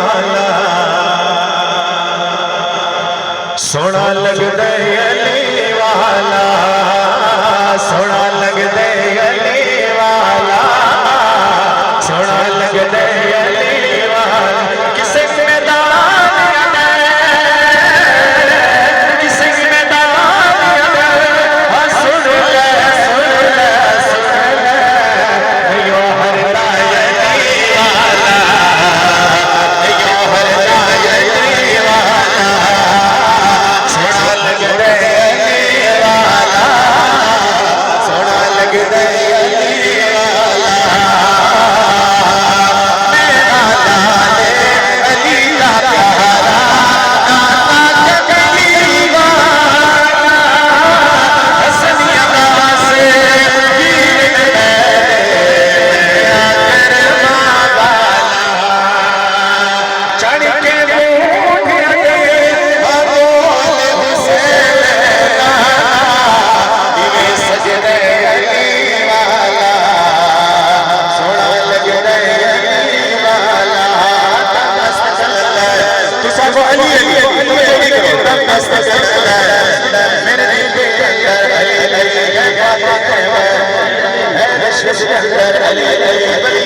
वाला सोना लगदा अली वाला सोना लगदा अली वाला सोना लगदा अली वाला किसे मैदान किसे मैदान सुन ले यो हरदा अली वाला यो हरदा अली वाला सोना लगदा अली वाला सोना लगदा अली वाला मेरा लाल अली का प्यारा नाता कली वाला हसनिया से वीर करमा वाला चढ़ के अली अली